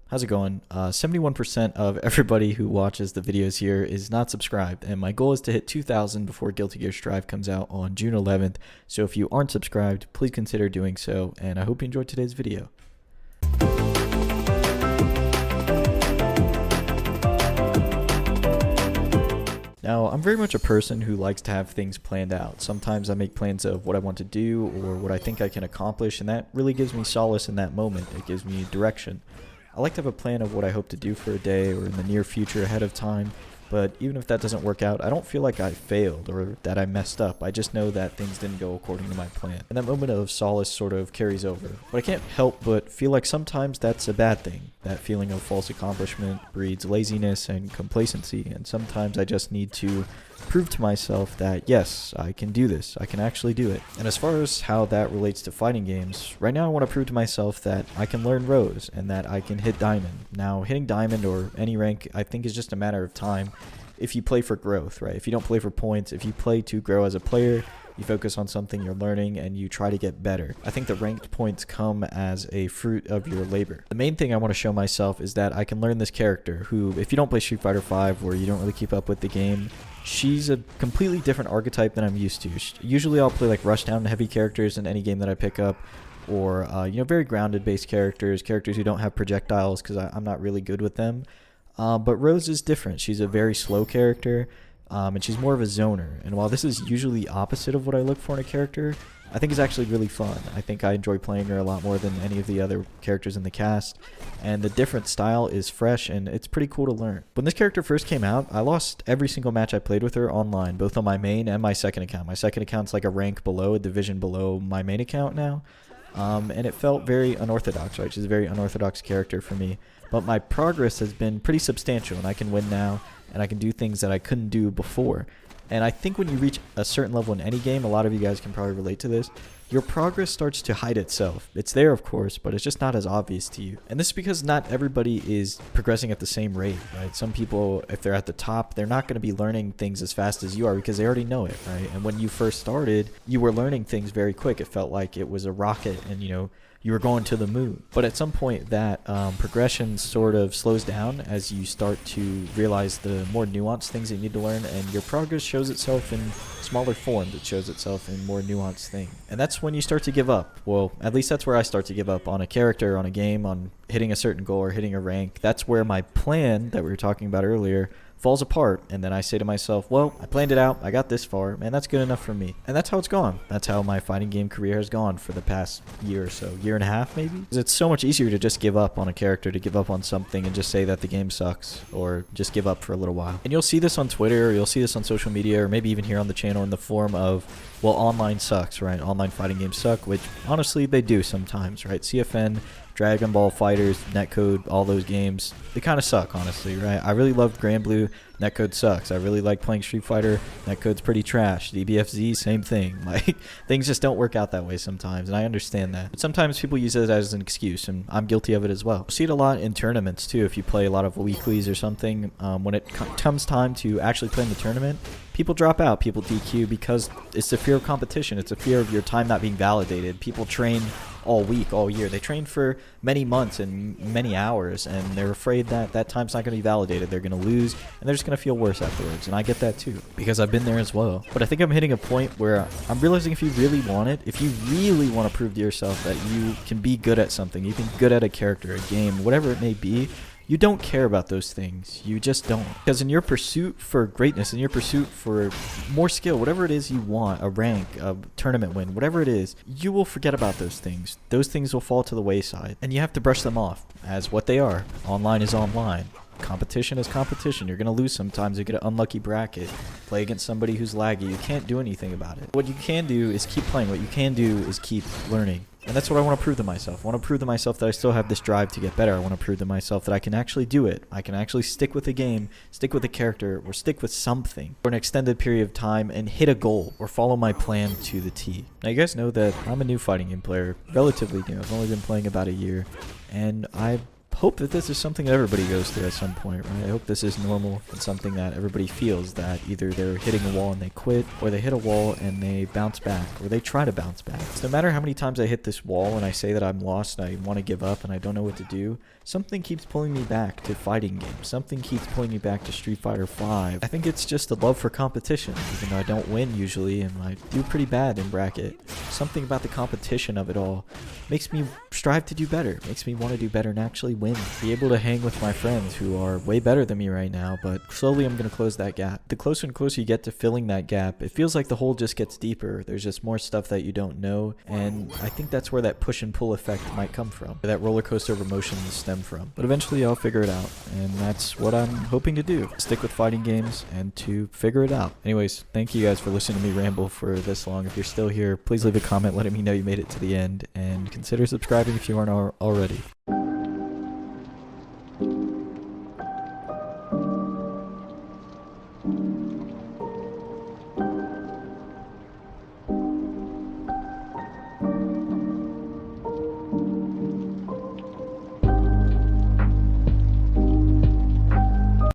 How's it going? 71% of everybody who watches the videos here is not subscribed, and my goal is to hit 2,000 before Guilty Gear Strive comes out on June 11th. So if you aren't subscribed, please consider doing so, and I hope you enjoyed today's video. Now, I'm very much a person who likes to have things planned out. Sometimes I make plans of what I want to do or what I think I can accomplish, and that really gives me solace in that moment. It gives me direction. I like to have a plan of what I hope to do for a day or in the near future ahead of time, but even if that doesn't work out, I don't feel like I failed or that I messed up. I just know that things didn't go according to my plan. And that moment of solace sort of carries over. But I can't help but feel like sometimes that's a bad thing. That feeling of false accomplishment breeds laziness and complacency, and sometimes I just need to prove to myself that yes, I can do this, I can actually do it. And as far as how that relates to fighting games, right now I want to prove to myself that I can learn Rose and that I can hit Diamond. Now, hitting Diamond or any rank I think is just a matter of time if you play for growth, right? If you don't play for points, if you play to grow as a player, you focus on something you're learning and you try to get better. I think the ranked points come as a fruit of your labor. The main thing I want to show myself is that I can learn this character who, if you don't play Street Fighter V or you don't really keep up with the game, she's a completely different archetype than I'm used to. Usually I'll play like rushdown heavy characters in any game that I pick up, or very grounded based characters who don't have projectiles because I'm not really good with them. But Rose is different. She's a very slow character. And she's more of a zoner. And while this is usually opposite of what I look for in a character, I think it's actually really fun. I think I enjoy playing her a lot more than any of the other characters in the cast. And the different style is fresh and it's pretty cool to learn. When this character first came out, I lost every single match I played with her online, both on my main and my second account. My second account's like a rank below, a division below my main account now. And it felt very unorthodox, right? She's a very unorthodox character for me. But my progress has been pretty substantial and I can win now. And I can do things that I couldn't do before. And I think when you reach a certain level in any game, a lot of you guys can probably relate to this, your progress starts to hide itself. It's there, of course, but it's just not as obvious to you. And this is because not everybody is progressing at the same rate, right? Some people, if they're at the top, they're not going to be learning things as fast as you are because they already know it, right? And when you first started, you were learning things very quick. It felt like it was a rocket and, you were going to the moon. But at some point that progression sort of slows down as you start to realize the more nuanced things that you need to learn, and your progress shows itself in smaller forms. It shows itself in more nuanced things. And that's when you start to give up. Well, at least that's where I start to give up on a character, on a game, on hitting a certain goal or hitting a rank. That's where my plan that we were talking about earlier falls apart, and then I say to myself, well, I planned it out, I got this far, man, that's good enough for me. And that's how it's gone. That's how my fighting game career has gone for the past year or so, year and a half maybe. It's so much easier to just give up on a character, to give up on something and just say that the game sucks, or just give up for a little while. And you'll see this on Twitter, or you'll see this on social media, or maybe even here on the channel in the form of, well, online sucks, right? Online fighting games suck, which honestly they do sometimes, right? CFN, Dragon Ball FighterZ, Netcode, all those games, they kind of suck, honestly, right? I really loved Granblue, Netcode sucks. I really like playing Street Fighter, Netcode's pretty trash. DBFZ, same thing. Like, things just don't work out that way sometimes, and I understand that. But sometimes people use it as an excuse, and I'm guilty of it as well. You see it a lot in tournaments, too, if you play a lot of weeklies or something. When it comes time to actually play in the tournament, people drop out, people DQ because it's the fear of competition. It's a fear of your time not being validated. People train all week, all year. They train for many months and many hours, and they're afraid that that time's not going to be validated. They're going to lose, and they're just going to feel worse afterwards. And I get that too, because I've been there as well. But I think I'm hitting a point where I'm realizing if you really want it, if you really want to prove to yourself that you can be good at something, you can be good at a character, a game, whatever it may be, you don't care about those things. You just don't. Because in your pursuit for greatness, in your pursuit for more skill, whatever it is you want, a rank, a tournament win, whatever it is, you will forget about those things. Those things will fall to the wayside. And you have to brush them off as what they are. Online is online. Competition is competition. You're going to lose sometimes. You get an unlucky bracket. Play against somebody who's laggy. You can't do anything about it. What you can do is keep playing. What you can do is keep learning. And that's what I want to prove to myself. I want to prove to myself that I still have this drive to get better. I want to prove to myself that I can actually do it. I can actually stick with a game, stick with a character, or stick with something for an extended period of time and hit a goal or follow my plan to the T. Now, you guys know that I'm a new fighting game player, relatively new. I've only been playing about a year, and I've hope that this is something that everybody goes through at some point, right? I hope this is normal and something that everybody feels, that either they're hitting a wall and they quit, or they hit a wall and they bounce back, or they try to bounce back. So no matter how many times I hit this wall and I say that I'm lost and I want to give up and I don't know what to do, something keeps pulling me back to fighting games. Something keeps pulling me back to Street Fighter V. I think it's just the love for competition, even though I don't win usually and I do pretty bad in bracket. Something about the competition of it all makes me strive to do better, makes me want to do better and actually win. Be able to hang with my friends who are way better than me right now, but slowly I'm going to close that gap. The closer and closer you get to filling that gap, it feels like the hole just gets deeper. There's just more stuff that you don't know, and I think that's where that push and pull effect might come from, where that roller coaster of emotions stem from. But eventually I'll figure it out, and that's what I'm hoping to do. Stick with fighting games and to figure it out. Anyways, thank you guys for listening to me ramble for this long. If you're still here, please leave a comment letting me know you made it to the end, and consider subscribing if you aren't already.